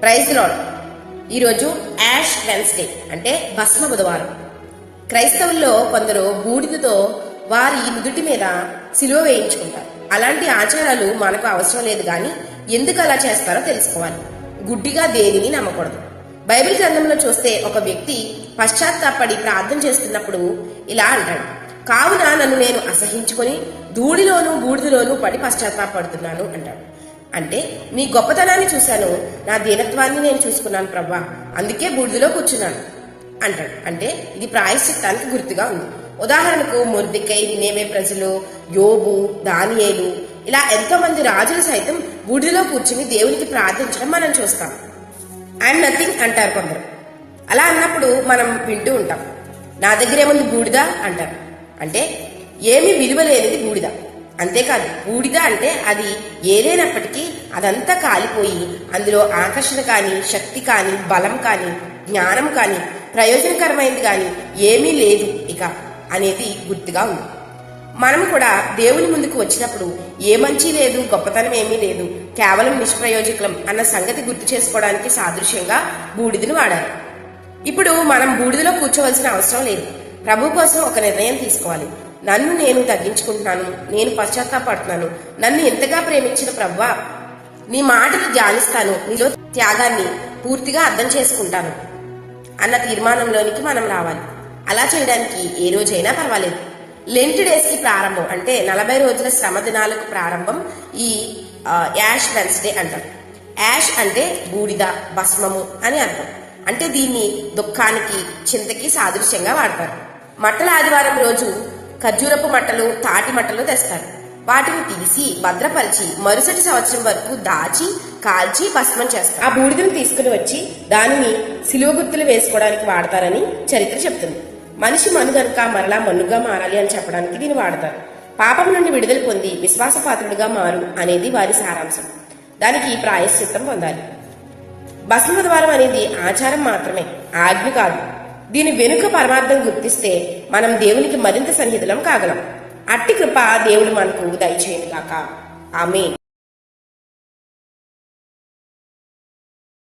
Praise lord. ఈరోజు ash Wednesday అంటే భస్మ బుధవారం. క్రైస్తవుల్లో కొందరు బూడిదతో వారి నుదుటి మీద సిలువ వేయించుకుంటారు. అలాంటి ఆచారాలు మనకు అవసరం లేదు, కానీ ఎందుకు అలా చేస్తారో తెలుసుకోవాలి. గుడ్డిగా దేనిని నమ్మకూడదు. బైబిల్ గ్రంథంలో చూస్తే ఒక వ్యక్తి పశ్చాత్తాపడి ప్రార్థన చేస్తున్నప్పుడు ఇలా అంటాడు, కావున నన్ను నేను అసహించుకొని ధూళిలోనూ బూడిదలోనూ పడి పశ్చాత్తాపడుతున్నాను అంటాడు. అంటే నీ గొప్పతనాన్ని చూశాను, నా దీనత్వాన్ని నేను చూసుకున్నాను ప్రభా, అందుకే బూడిదలో కూర్చున్నాను అంటాడు. అంటే ఇది ప్రాయశ్చిత్తానికి గుర్తుగా ఉంది. ఉదాహరణకు మొర్దెకై, నినేవే ప్రజలు, యోబు, దానియేలు, ఇలా ఎంతో మంది రాజులు సైతం బూడిదలో కూర్చుని దేవునికి ప్రార్థించడం మనం చూస్తాం. ఐఎమ్ నథింగ్ అంటారు కొందరు. అలా అన్నప్పుడు మనం వింటూ ఉంటాం, నా దగ్గర ఏముంది బూడిద అంటారు. అంటే ఏమీ విలువ లేనిది బూడిద. అంతేకాదు, బూడిద అంటే అది ఏదైనప్పటికీ అదంతా కాలిపోయి అందులో ఆకర్షణ కానీ, శక్తి కానీ, బలం కానీ, జ్ఞానం కానీ, ప్రయోజనకరమైనది కానీ ఏమీ లేదు ఇక అనేది గుర్తుగా ఉంది. మనం కూడా దేవుని ముందుకు వచ్చినప్పుడు ఏ మంచి లేదు, గొప్పతనం ఏమీ లేదు, కేవలం నిష్ప్రయోజకులం అన్న సంగతి గుర్తు చేసుకోవడానికి సాదృశ్యంగా బూడిదను వాడారు. ఇప్పుడు మనం బూడిదలో కూర్చోవలసిన అవసరం లేదు. ప్రభు కోసం ఒక నిర్ణయం తీసుకోవాలి. నన్ను నేను తగ్గించుకుంటున్నాను, నేను పశ్చాత్తాపడుతున్నాను, నన్ను ఎంతగా ప్రేమించిన ప్రభువా, నీ మాటలు ధ్యానిస్తాను, నీలో త్యాగాన్ని పూర్తిగా అర్థం చేసుకుంటాను అన్న తీర్మానంలోనికి మనం రావాలి. అలా చేయడానికి ఏ రోజైనా పర్వాలేదు. లెంట్ డేస్ కి ప్రారంభం అంటే 40 రోజుల శ్రమ దినాలకు ప్రారంభం ఈ యాష్ వెన్స్డే అంటారు. యాష్ అంటే బూడిద, భస్మము అని అర్థం. అంటే దీన్ని దుఃఖానికి, చింతకి సాదృశ్యంగా వాడతారు. మట్టల ఆదివారం రోజు ఖర్జూరపు మట్టలు, తాటి మట్టలు తెస్తారు. వాటిని తీసి భద్రపరిచి మరుసటి సంవత్సరం వరకు దాచి కాల్చి భస్మం చేస్తారు. ఆ బూడిదను తీసుకుని వచ్చి దానిని సిలువ గుర్తులు వేసుకోవడానికి వాడతారని చరిత్ర చెప్తుంది. మనిషి మను గనుక మరలా మన్నుగా మారాలి అని చెప్పడానికి దీన్ని వాడతారు. పాపం నుండి విడుదల పొంది విశ్వాసపాత్రుడిగా మారు అనేది వారి సారాంశం. దానికి ప్రాయశ్చిత్తం పొందాలి. భస్మ బుధవారం అనేది ఆచారం మాత్రమే, ఆజ్ఞ కాదు. దీని వెనుక పరమార్థం గుర్తిస్తే మనం దేవునికి మరింత సన్నిహితులం కాగలం. అట్టి కృప దేవుడు మనకు దయచేయుగాక. ఆమేన్.